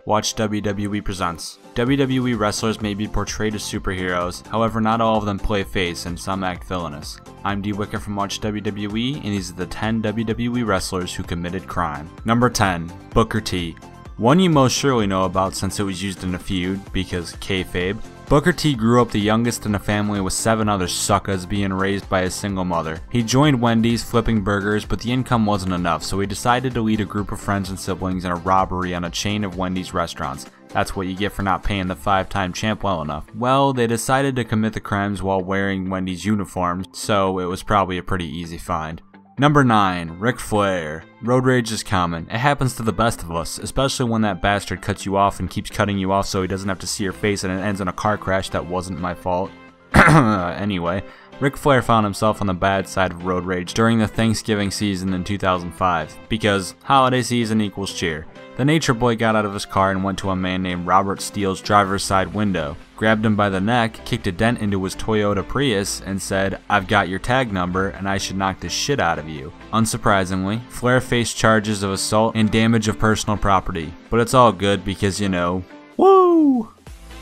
Watch WWE Presents. WWE wrestlers may be portrayed as superheroes, however not all of them play face and some act villainous. I'm D Wicker from Watch WWE, and these are the 10 WWE wrestlers who committed crime. Number 10. Booker T. One you most surely know about since it was used in a feud, because kayfabe. Booker T grew up the youngest in a family with 7 other suckers being raised by a single mother. He joined Wendy's flipping burgers, but the income wasn't enough, so he decided to lead a group of friends and siblings in a robbery on a chain of Wendy's restaurants. That's what you get for not paying the 5-time champ well enough. Well, they decided to commit the crimes while wearing Wendy's uniforms, so it was probably a pretty easy find. Number 9. Ric Flair. Road rage is common. It happens to the best of us, especially when that bastard cuts you off and keeps cutting you off so he doesn't have to see your face and it ends in a car crash that wasn't my fault. Anyway, Ric Flair found himself on the bad side of road rage during the Thanksgiving season in 2005, because holiday season equals cheer. The Nature Boy got out of his car and went to a man named Robert Steele's driver's side window, grabbed him by the neck, kicked a dent into his Toyota Prius, and said, "I've got your tag number and I should knock the shit out of you." Unsurprisingly, Flair faced charges of assault and damage of personal property, but it's all good because, you know, woo!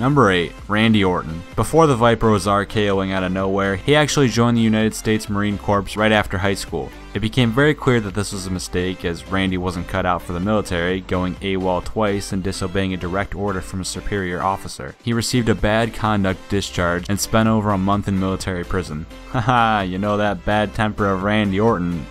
Number 8. Randy Orton. Before the Viper was RKOing out of nowhere, he actually joined the United States Marine Corps right after high school. It became very clear that this was a mistake, as Randy wasn't cut out for the military, going AWOL twice and disobeying a direct order from a superior officer. He received a bad conduct discharge and spent over a month in military prison. Haha, you know that bad temper of Randy Orton.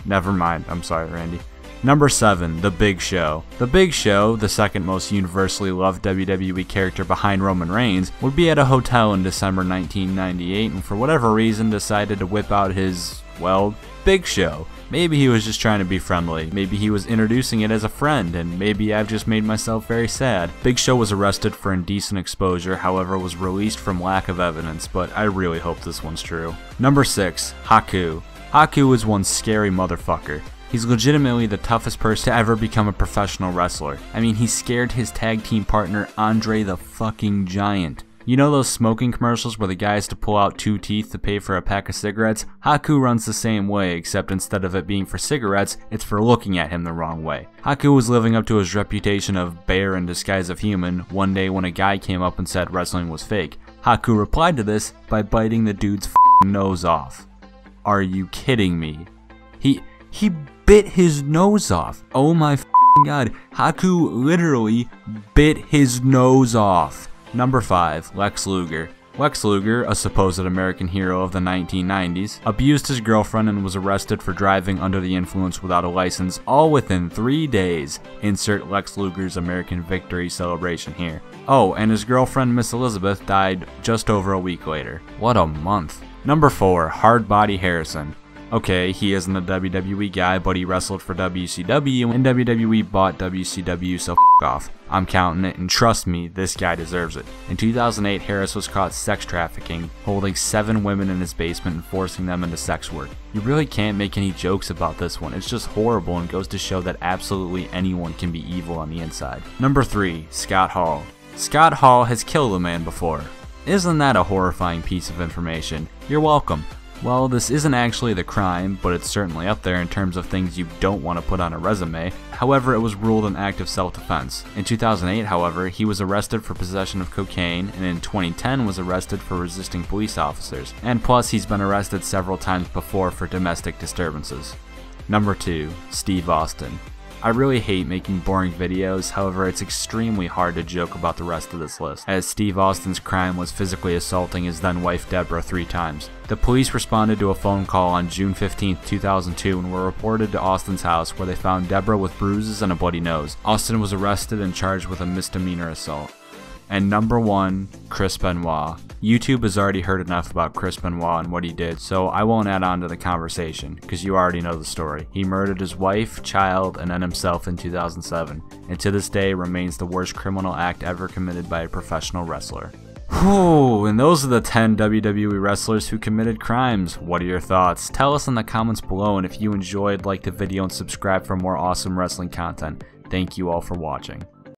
Never mind. I'm sorry, Randy. Number 7. The Big Show. The Big Show, the second most universally loved WWE character behind Roman Reigns, would be at a hotel in December 1998 and for whatever reason decided to whip out his, well, Big Show. Maybe he was just trying to be friendly, maybe he was introducing it as a friend, and maybe I've just made myself very sad. Big Show was arrested for indecent exposure, however was released from lack of evidence, but I really hope this one's true. Number 6. Haku. Haku is one scary motherfucker. He's legitimately the toughest person to ever become a professional wrestler. I mean, he scared his tag team partner, Andre the fucking Giant. You know those smoking commercials where the guy has to pull out 2 teeth to pay for a pack of cigarettes? Haku runs the same way, except instead of it being for cigarettes, it's for looking at him the wrong way. Haku was living up to his reputation of bear in disguise of human one day when a guy came up and said wrestling was fake. Haku replied to this by biting the dude's f***ing nose off. Are you kidding me? He bit his nose off. Oh my f***ing god. Haku literally bit his nose off. Number 5. Lex Luger. Lex Luger, a supposed American hero of the 1990s, abused his girlfriend and was arrested for driving under the influence without a license, all within 3 days. Insert Lex Luger's American victory celebration here. Oh, and his girlfriend Miss Elizabeth died just over a week later. What a month. Number 4. Hardbody Harrison. Okay, he isn't a WWE guy, but he wrestled for WCW, and WWE bought WCW, so f*** off. I'm counting it, and trust me, this guy deserves it. In 2008, Harris was caught sex trafficking, holding 7 women in his basement and forcing them into sex work. You really can't make any jokes about this one, it's just horrible and goes to show that absolutely anyone can be evil on the inside. Number 3. Scott Hall. Scott Hall has killed a man before. Isn't that a horrifying piece of information? You're welcome. Well, this isn't actually the crime, but it's certainly up there in terms of things you don't want to put on a resume. However, it was ruled an act of self-defense. In 2008, however, he was arrested for possession of cocaine, and in 2010 was arrested for resisting police officers. And plus, he's been arrested several times before for domestic disturbances. Number 2. Steve Austin. I really hate making boring videos, however it's extremely hard to joke about the rest of this list, as Steve Austin's crime was physically assaulting his then wife Deborah 3 times. The police responded to a phone call on June 15, 2002 and were reported to Austin's house where they found Deborah with bruises and a bloody nose. Austin was arrested and charged with a misdemeanor assault. And number 1, Chris Benoit. YouTube has already heard enough about Chris Benoit and what he did, so I won't add on to the conversation, because you already know the story. He murdered his wife, child, and then himself in 2007, and to this day remains the worst criminal act ever committed by a professional wrestler. Whew, and those are the 10 WWE wrestlers who committed crimes. What are your thoughts? Tell us in the comments below, and if you enjoyed, like the video and subscribe for more awesome wrestling content. Thank you all for watching.